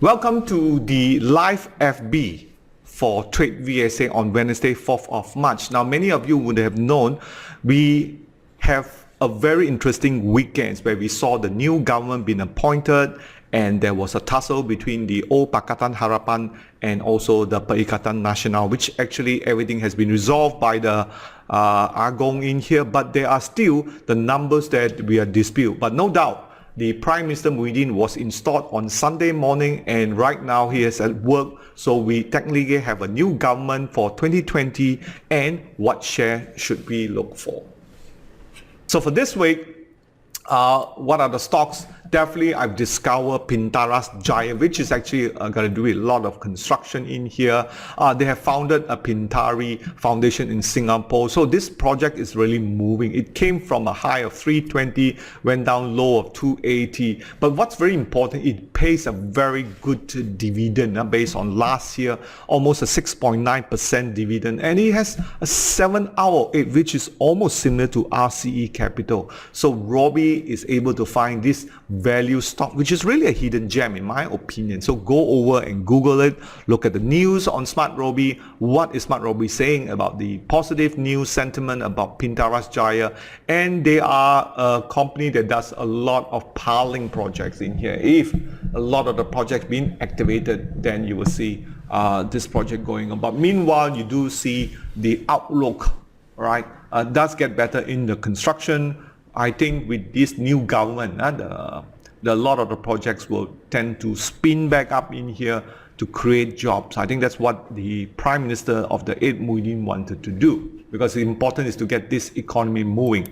Welcome to the live FB for TradeVSA on Wednesday, 4th of March. Now, many of you would have known we have a very interesting weekend where we saw the new government being appointed and there was a tussle between the old Pakatan Harapan and also the Perikatan Nasional, which actually everything has been resolved by the Agong in here, but there are still the numbers that we are dispute. But no doubt, the Prime Minister Muhyiddin was installed on Sunday morning and right now he is at work. So we technically have a new government for 2020 and what share should we look for? So for this week, what are the stocks? Definitely I've discovered Pintaras Jaya, which is actually going to do a lot of construction in here. They have founded a Pintari Foundation in Singapore. So this project is really moving. It came from a high of 320, went down low of 280. But what's very important, it pays a very good dividend based on last year, almost a 6.9% dividend. And it has a 7 out of 8, which is almost similar to RCE Capital. So Roby is able to find this value stock, which is really a hidden gem in my opinion. So go over and Google it, look at the news on Smart Roby. What is Smart Roby saying about the positive news sentiment about Pintaras Jaya? And they are a company that does a lot of piling projects in here. If a lot of the projects being activated, then you will see this project going on. But meanwhile, you do see the outlook, right, does get better in the construction. I think with this new government, a lot of the projects will tend to spin back up in here to create jobs. I think that's what the Prime Minister of the 8th Muhyiddin wanted to do, because the important is to get this economy moving.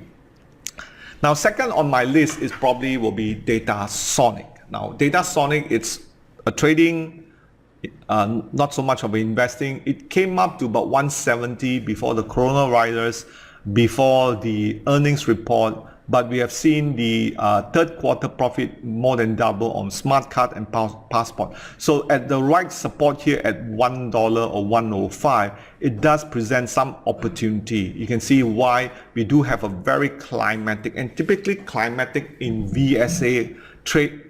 Now, second on my list is probably will be DataSonic. Now, DataSonic, it's a trading, not so much of investing. It came up to about 170 before the coronavirus, before the earnings report, but we have seen the third quarter profit more than double on Smart Card and Passport. So at the right support here at $1 or 105, it does present some opportunity. You can see why we do have a very climatic, and typically climatic in VSA trade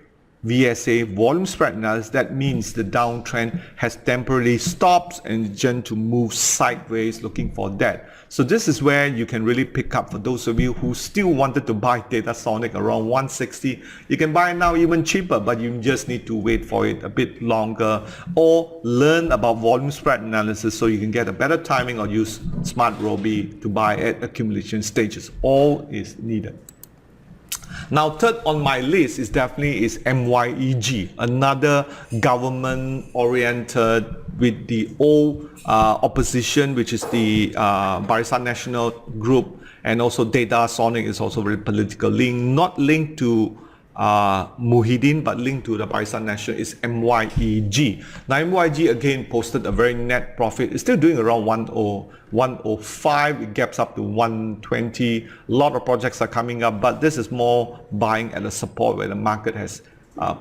VSA volume spread analysis. That means the downtrend has temporarily stopped and begun to move sideways, looking for that. So this is where you can really pick up for those of you who still wanted to buy DataSonic around 160. You can buy it now even cheaper, but you just need to wait for it a bit longer or learn about volume spread analysis so you can get a better timing, or use Smart Roby to buy at accumulation stages. All is needed. Now, third on my list is definitely MYEG, another government-oriented with the old opposition, which is the Barisan Nasional Group, and also DataSonic is also very political link, not linked to Muhyiddin, but linked to the Barisan Nasional is MYEG. Now, MYEG again posted a very net profit. It's still doing around 105. It gaps up to 120. A lot of projects are coming up, but this is more buying at a support where the market has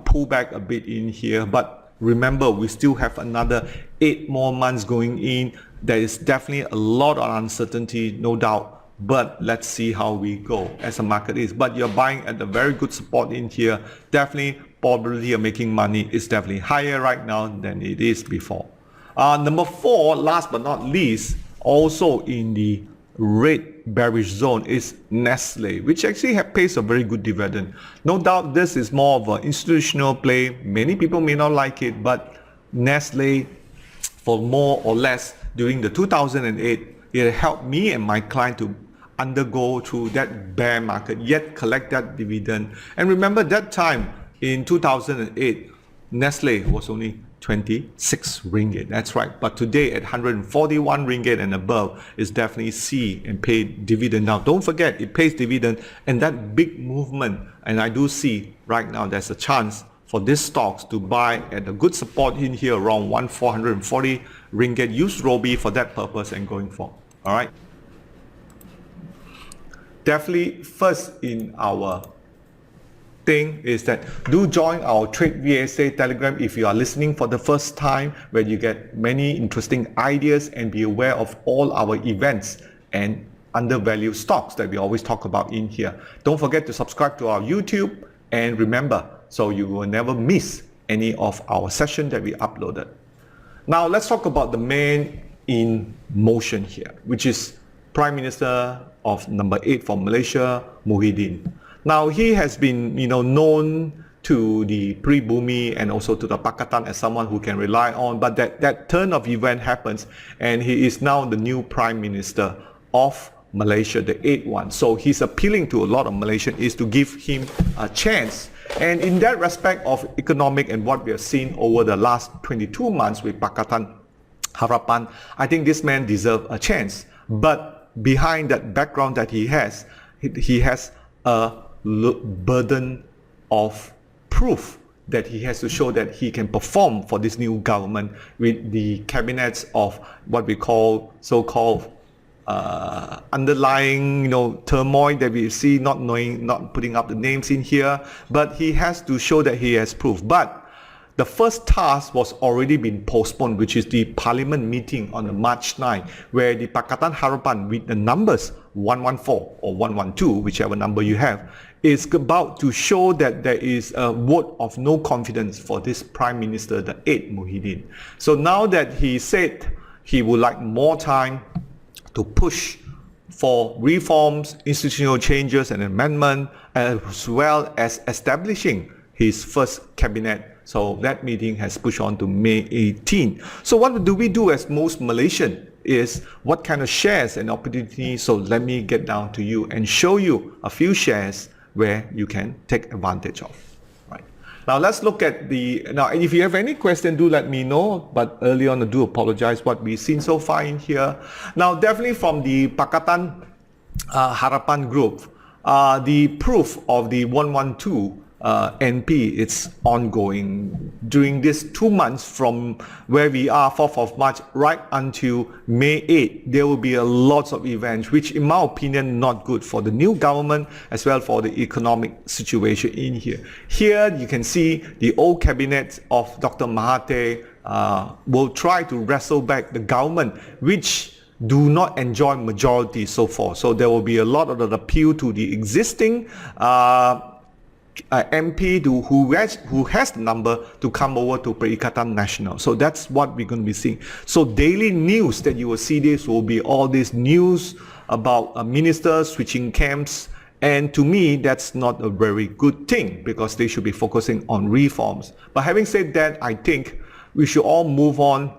pulled back a bit in here. But remember, we still have another 8 more months going in. There is definitely a lot of uncertainty, no doubt. But let's see how we go as the market is. But you're buying at a very good support in here. Definitely probability of making money is definitely higher right now than it is before. Number 4, last but not least, also in the red bearish zone is Nestle, which actually pays a very good dividend. No doubt this is more of an institutional play. Many people may not like it, but Nestle, for more or less during the 2008, it helped me and my client to undergo through that bear market, yet collect that dividend. And remember that time in 2008, Nestle was only 26 ringgit. That's right. But today at 141 ringgit and above is definitely see and pay dividend. Now, don't forget, it pays dividend, and that big movement, and I do see right now there's a chance for these stocks to buy at a good support in here around 440 ringgit. Use Roby for that purpose and going forward. All right. Definitely first in our thing is that do join our TradeVSA Telegram if you are listening for the first time, where you get many interesting ideas and be aware of all our events and undervalued stocks that we always talk about in here. Don't forget to subscribe to our YouTube, and remember, so you will never miss any of our session that we uploaded. Now let's talk about the man in motion here, which is Prime Minister of number 8 for Malaysia, Muhyiddin. Now he has been, known to the Pribumi and also to the Pakatan as someone who can rely on, but that turn of event happens and he is now the new Prime Minister of Malaysia, the 8th one. So he's appealing to a lot of Malaysians is to give him a chance. And in that respect of economic and what we have seen over the last 22 months with Pakatan Harapan, I think this man deserves a chance. But behind that background that he has a burden of proof that he has to show that he can perform for this new government with the cabinets of what we call so-called underlying turmoil that we see, not putting up the names in here, but he has to show that he has proof. But the first task was already been postponed, which is the parliament meeting on the March 9, where the Pakatan Harapan with the numbers 114 or 112, whichever number you have, is about to show that there is a vote of no confidence for this Prime Minister, the 8th Muhyiddin. So now that he said he would like more time to push for reforms, institutional changes and amendment, as well as establishing his first cabinet. So that meeting has pushed on to May 18. So what do we do as most Malaysian is what kind of shares and opportunities? So let me get down to you and show you a few shares where you can take advantage of. Right. Now let's look at now if you have any question, do let me know, but early on I do apologize what we've seen so far in here. Now definitely from the Pakatan Harapan group, the proof of the 112 NP, it's ongoing during these 2 months from where we are 4th of March right until May 8. There will be a lots of events which in my opinion not good for the new government as well for the economic situation in here. Here you can see the old cabinet of Dr. Mahathir will try to wrestle back the government which do not enjoy majority so far. So there will be a lot of the appeal to the existing MP who has the number to come over to Perikatan Nasional. So that's what we're going to be seeing. So daily news that you will see this will be all this news about ministers switching camps. And to me, that's not a very good thing because they should be focusing on reforms. But having said that, I think we should all move on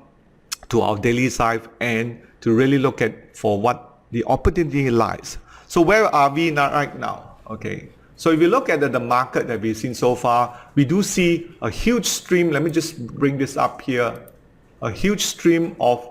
to our daily life and to really look at for what the opportunity lies. So where are we now, right now? Okay. So if you look at the market that we've seen so far, we do see a huge stream. Let me just bring this up here. A huge stream of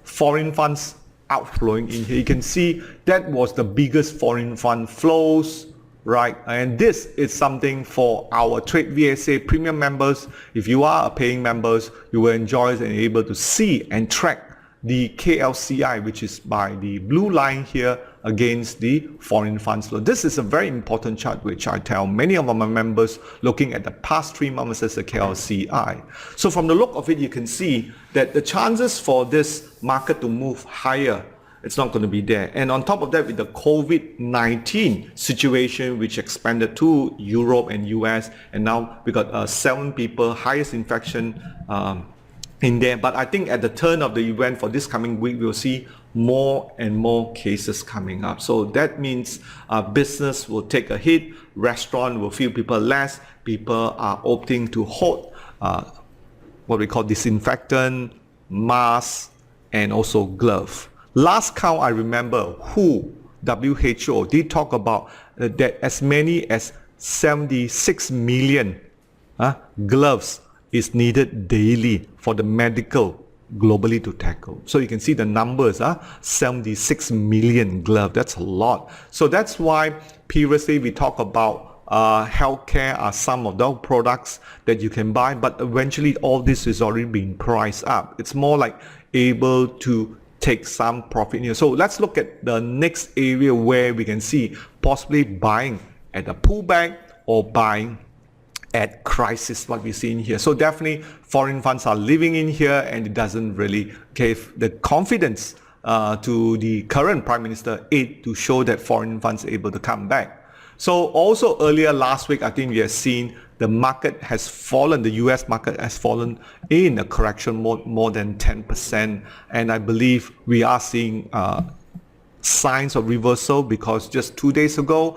foreign funds outflowing in here. You can see that was the biggest foreign fund flows, right? And this is something for our TradeVSA premium members. If you are a paying members, you will enjoy and able to see and track the KLCI, which is by the blue line here against the foreign funds flow. This is a very important chart which I tell many of my members looking at the past 3 months as a KLCI. So from the look of it, you can see that the chances for this market to move higher, it's not going to be there. And on top of that, with the COVID-19 situation which expanded to Europe and US, and now we got 7 people, highest infection in there. But I think at the turn of the event for this coming week, we'll see more and more cases coming up. So that means business will take a hit, restaurant will feel people less, people are opting to hold what we call disinfectant, mask, and also glove. Last count I remember, WHO did talk about that as many as 76 million gloves is needed daily for the medical globally to tackle. So you can see the numbers, 76 million gloves, that's a lot. So that's why previously we talk about healthcare are some of those products that you can buy, but eventually all this is already being priced up. It's more like able to take some profit here. So let's look at the next area where we can see possibly buying at a pullback or buying at crisis, what we see in here. So definitely foreign funds are living in here and it doesn't really give the confidence to the current Prime Minister to show that foreign funds are able to come back. So also earlier last week, I think we have seen the market has fallen, the US market has fallen in a correction mode more than 10%. And I believe we are seeing signs of reversal, because just 2 days ago,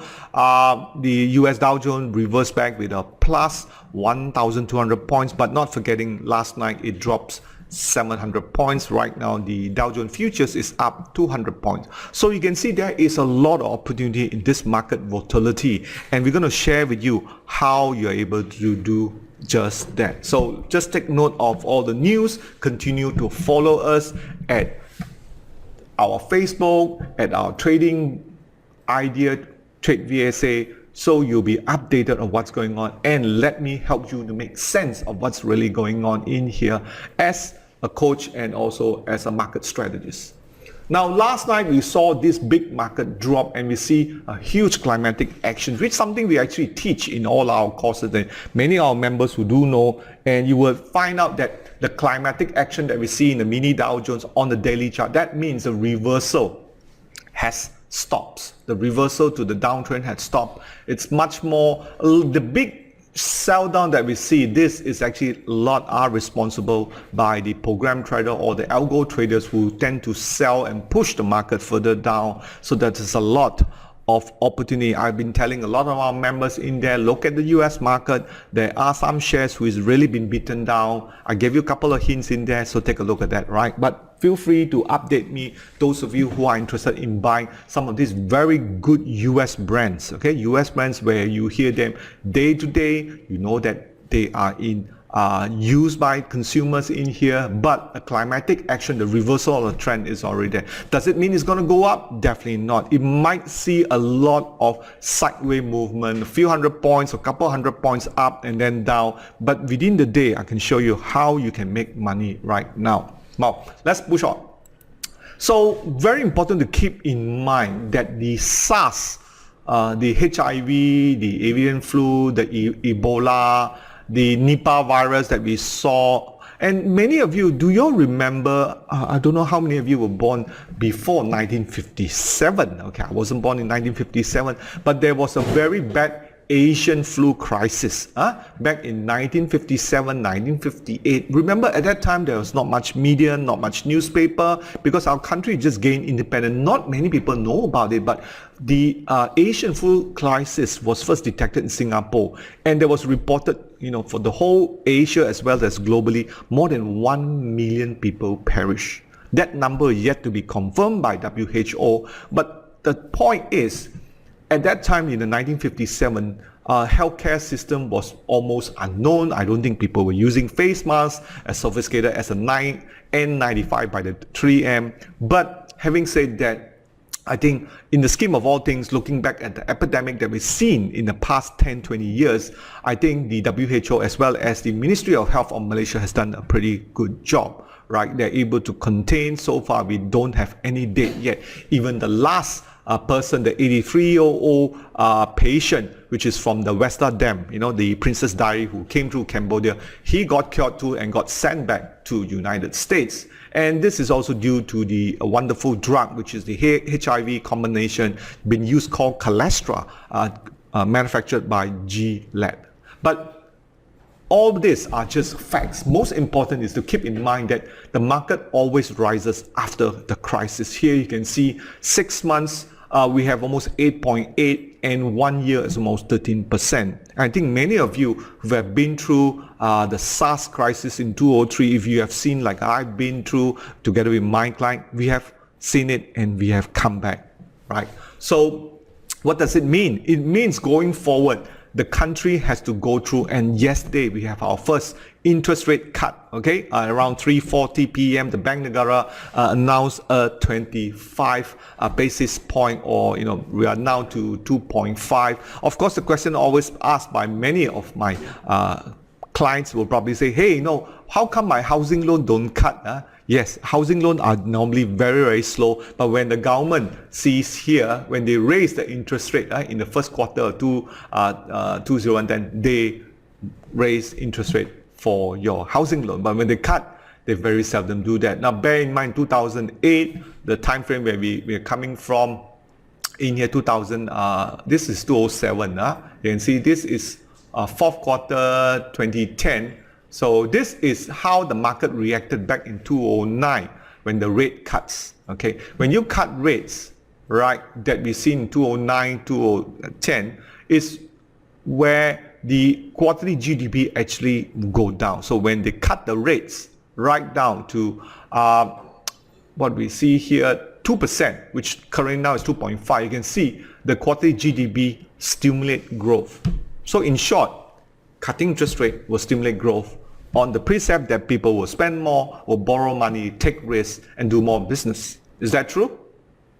the US Dow Jones reversed back with a plus 1,200 points, but not forgetting last night it drops 700 points. Right now the Dow Jones futures is up 200 points. So you can see there is a lot of opportunity in this market volatility, and we're going to share with you how you're able to do just that. So just take note of all the news. Continue to follow us at our Facebook, at our trading idea, TradeVSA, so you'll be updated on what's going on, and let me help you to make sense of what's really going on in here as a coach and also as a market strategist. Now, last night we saw this big market drop, and we see a huge climatic action, which is something we actually teach in all our courses, and many of our members who do know, and you will find out that the climatic action that we see in the mini Dow Jones on the daily chart, that means a reversal has stopped. The reversal to the downtrend has stopped. It's much more, the big sell down that we see, this is actually a lot are responsible by the program trader or the algo traders who tend to sell and push the market further down. So that is a lot of opportunity. I've been telling a lot of our members in there, look at the US market. There are some shares who has really been beaten down. I gave you a couple of hints in there, so take a look at that, right? But feel free to update me, those of you who are interested in buying some of these very good US brands, okay? US brands where you hear them day to day, you know that they are in used by consumers in here, but a climatic action, the reversal of the trend is already there. Does it mean it's going to go up? Definitely not. It might see a lot of sideways movement, a few hundred points, a couple hundred points up and then down, but within the day I can show you how you can make money right now. Now let's push on. So very important to keep in mind that the SARS, the HIV, the avian flu, the Ebola, the Nipah virus that we saw, and many of you, do you remember, I don't know how many of you were born before 1957, okay, I wasn't born in 1957, but there was a very bad Asian flu crisis back in 1957, 1958. Remember, at that time there was not much media, not much newspaper, because our country just gained independence. Not many people know about it, but the Asian flu crisis was first detected in Singapore, and there was reported, for the whole Asia as well as globally, more than 1 million people perished. That number is yet to be confirmed by WHO, but the point is, at that time in the 1957, healthcare system was almost unknown. I don't think people were using face masks as sophisticated as a N95 by the 3M. But having said that, I think in the scheme of all things, looking back at the epidemic that we've seen in the past 10-20 years, I think the WHO as well as the Ministry of Health of Malaysia has done a pretty good job, right? They're able to contain. So far, we don't have any date yet. Even the last person, the 83-year-old patient, which is from the Westa Dam, the Princess Diary, who came through Cambodia, he got cured too and got sent back to United States. And this is also due to the wonderful drug, which is the HIV combination being used, called Calestra, manufactured by G-Lab. But all this are just facts. Most important is to keep in mind that the market always rises after the crisis. Here you can see 6 months, we have almost 8.8, and 1 year is almost 13%. I think many of you who have been through the SARS crisis in 2003, if you have seen, like I've been through together with my client, we have seen it and we have come back, right? So what does it mean? It means going forward, the country has to go through, and yesterday we have our first interest rate cut, okay? Around 3:40 p.m. the Bank Negara announced a 25 basis point, or we are now to 2.5. Of course, the question always asked by many of my clients will probably say, hey, how come my housing loan don't cut? Yes, housing loans are normally very, very slow, but when the government sees here, when they raise the interest rate in the first quarter of 2010, they raise interest rate for your housing loan. But when they cut, they very seldom do that. Now, bear in mind, 2008, the time frame where we are coming from, in here 2000, this is 2007. You can see this is fourth quarter 2010. So this is how the market reacted back in 2009 when the rate cuts. Okay, when you cut rates, right, that we see in 2009, 2010 is where the quarterly GDP actually go down. So when they cut the rates right down to what we see here, 2%, which currently now is 2.5, you can see the quarterly GDP stimulate growth. So in short, cutting interest rate will stimulate growth on the precept that people will spend more, will borrow money, take risks, and do more business. Is that true?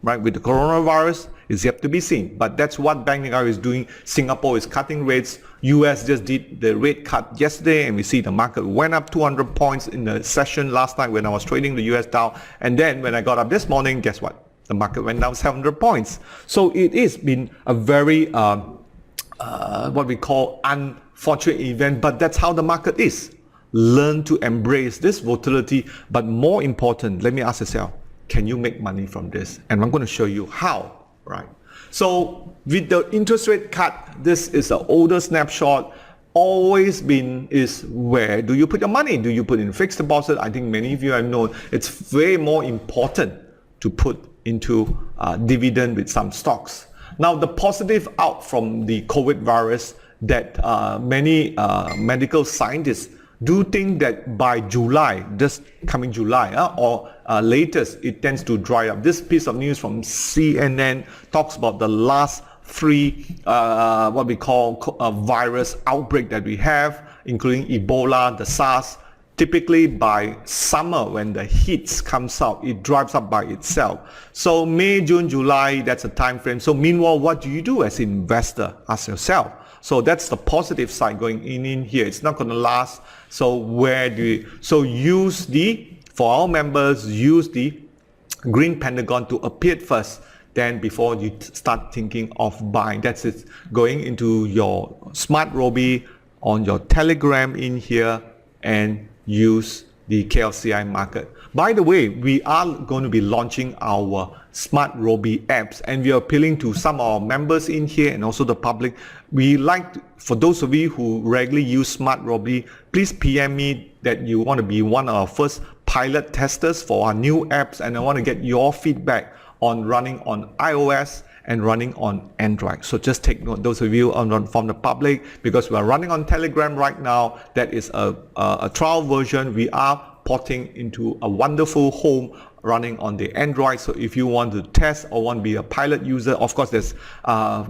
Right, with the coronavirus, it's yet to be seen. But that's what Bank Negara is doing. Singapore is cutting rates. US just did the rate cut yesterday, and we see the market went up 200 points in the session last night when I was trading the US Dow. And then when I got up this morning, guess what? The market went down 700 points. So it has been a very, what we call unfortunate event, but that's how the market is. Learn to embrace this volatility, but more important, let me ask yourself, can you make money from this? And I'm going to show you how, right? So with the interest rate cut, this is an older snapshot. Always been is where do you put your money? Do you put in fixed deposit? I think many of you have known it's way more important to put into dividend with some stocks. Now the positive out from the COVID virus that many medical scientists do think that by July, this coming July or latest, it tends to dry up. This piece of news from CNN talks about the last three what we call virus outbreak that we have, including Ebola, the SARS. Typically by summer when the heat comes out, it dries up by itself. So May, June, July, that's a time frame. So meanwhile, what do you do as an investor? Ask yourself. So that's the positive side going in here. It's not going to last. So where do you, so use for our members, use the green pentagon to appear first, then before you start thinking of buying. That's it. Going into your smart Roby on your Telegram in here and use the KLCI market. By the way, we are going to be launching our Smart Roby apps, and we are appealing to some of our members in here and also the public. We like, for those of you who regularly use Smart Roby, please PM me that you want to be one of our first pilot testers for our new apps, and I want to get your feedback on running on iOS and running on Android. So just take note, those of you from the public, because we are running on Telegram right now. That is a trial version. We are porting into a wonderful home running on the Android. So if you want to test or want to be a pilot user, of course, there's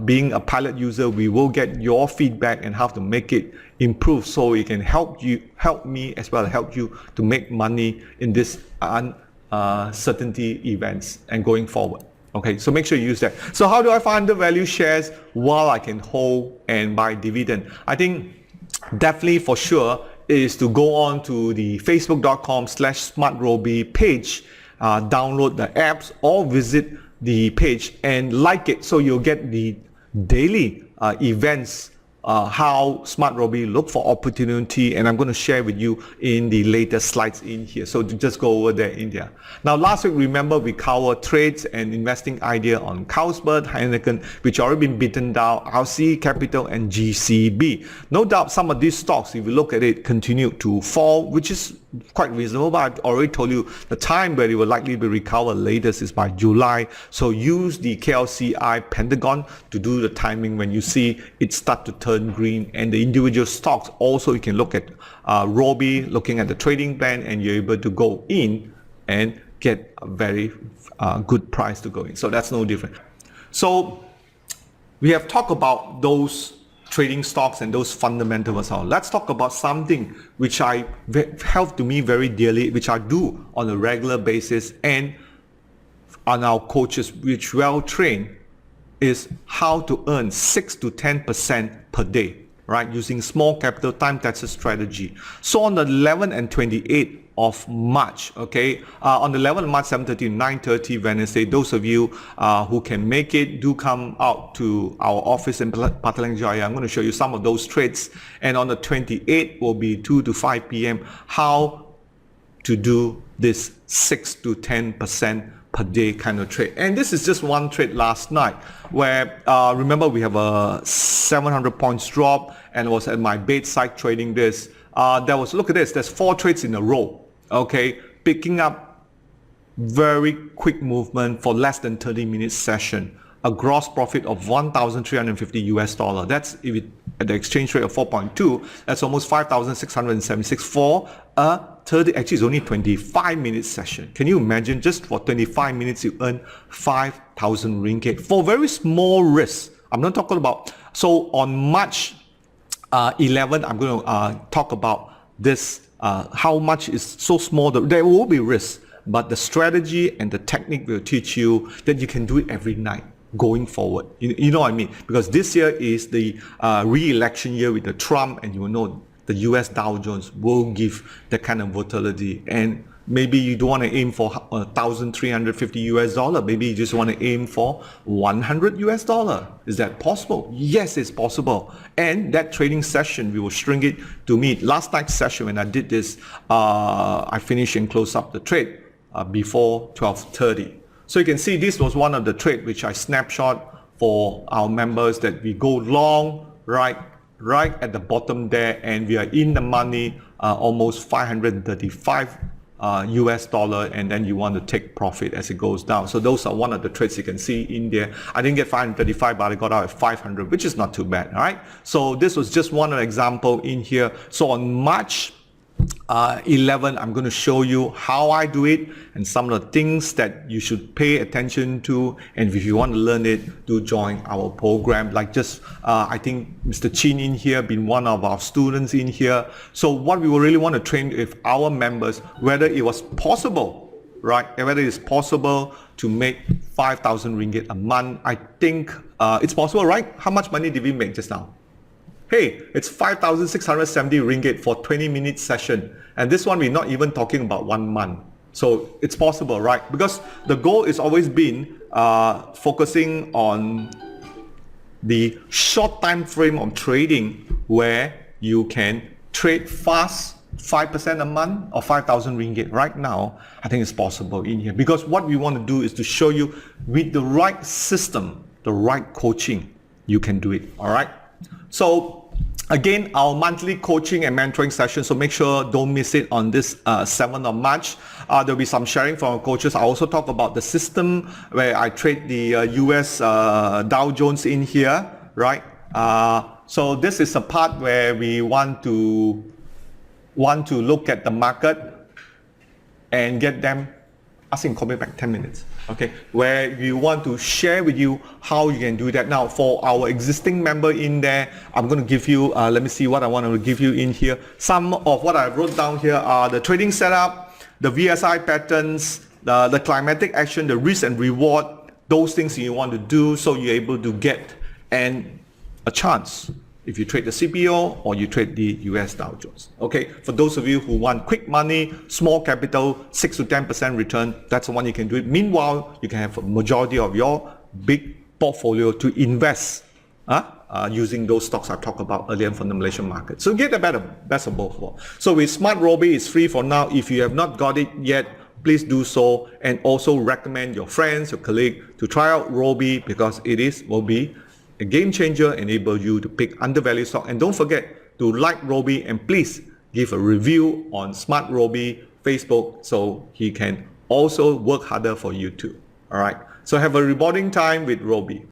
being a pilot user, we will get your feedback and how to make it improve, so it can help me as well, help you to make money in this uncertainty events and going forward. Okay, so make sure you use that. So how do I find undervalued shares while I can hold and buy dividend? I think definitely for sure is to go on to the facebook.com/smartroby page, download the apps or visit the page and like it, so you'll get the daily events, how Smart Roby look for opportunity, and I'm going to share with you in the latest slides in here. So just go over there in there. Now last week, remember we covered trades and investing idea on Carlsberg, Heineken, which already been beaten down, RC Capital and GCB. No doubt some of these stocks, if you look at it, continue to fall, which is quite reasonable, but I've already told you the time where it will likely be recovered latest is by July. So use the KLCI Pentagon to do the timing when you see it start to turn green, and the individual stocks also you can look at Roby, looking at the trading plan, and you're able to go in and get a very good price to go in. So that's no different. So we have talked about those trading stocks and those fundamentals. Let's talk about something which I held to me very dearly, which I do on a regular basis, and on our coaches which well trained, is how to earn 6 to 10% per day, right? Using small capital time tested strategy. So on the 11th and 28th of March, okay, on the 11th of March, 7:30 to 9:30 Wednesday, those of you who can make it, do come out to our office in Petaling Jaya. I'm going to show you some of those trades, and on the 28th will be 2 to 5 p.m. how to do this 6 to 10% per day kind of trade. And this is just one trade last night where, remember, we have a 700 points drop, and it was at my bedside trading this. Look at this, there's 4 trades in a row, okay, picking up very quick movement for less than 30 minutes session. A gross profit of 1,350 US dollar. That's if it, at the exchange rate of 4.2, that's almost 5,676 for a 30, actually it's only 25 minutes session. Can you imagine, just for 25 minutes you earn 5,000 ringgit for very small risk. I'm not talking about, so on March 11, I'm going to talk about this, how much is so small, there will be risk, but the strategy and the technique will teach you that you can do it every night going forward. You know what I mean? Because this year is the re-election year with the Trump, and you will know the US Dow Jones will give that kind of volatility. And maybe you don't want to aim for 1,350 US dollar. Maybe you just want to aim for 100 US dollar. Is that possible? Yes, it's possible. And that trading session, we will shrink it to meet. Last night's session when I did this, I finished and closed up the trade before 12:30. So you can see this was one of the trade which I snapshot for our members, that we go long right at the bottom there, and we are in the money, almost 535 US dollar, and then you want to take profit as it goes down. So those are one of the trades you can see in there. I didn't get 535, but I got out at 500, which is not too bad. All right. So this was just one example in here. So on March 11, I'm going to show you how I do it and some of the things that you should pay attention to. And if you want to learn it, do join our program. Like just, I think Mr. Chin in here, been one of our students in here. So what we really want to train with our members, whether it was possible, right? And whether it's possible to make 5,000 ringgit a month. I think it's possible, right? How much money did we make just now? Hey, it's 5,670 ringgit for 20-minute session. And this one, we're not even talking about 1 month. So it's possible, right? Because the goal is always been focusing on the short time frame of trading where you can trade fast, 5% a month or 5,000 ringgit. Right now, I think it's possible in here. Because what we want to do is to show you with the right system, the right coaching, you can do it, all right? So again, our monthly coaching and mentoring session, so make sure don't miss it on this 7th of March. There'll be some sharing from our coaches. I also talk about the system where I trade the US Dow Jones in here, right? So this is a part where we want to look at the market and get them. Asking call me back 10 minutes, okay, where we want to share with you how you can do that. Now for our existing member in there, I'm going to give you, let me see what I want to give you in here. Some of what I wrote down here are the trading setup, the VSI patterns, the climatic action, the risk and reward, those things you want to do so you're able to get a chance if you trade the CPO or you trade the US Dow Jones. Okay, for those of you who want quick money, small capital, 6 to 10% return, that's the one you can do it. Meanwhile, you can have a majority of your big portfolio to invest using those stocks I talked about earlier from the Malaysian market. So get the best of both worlds. So with Smart Roby, it's free for now. If you have not got it yet, please do so, and also recommend your friends, your colleague to try out Roby, because it will be a game changer, enable you to pick undervalued stock. And don't forget to like Roby, and please give a review on Smart Roby Facebook so he can also work harder for you too. All right. So have a rewarding time with Roby.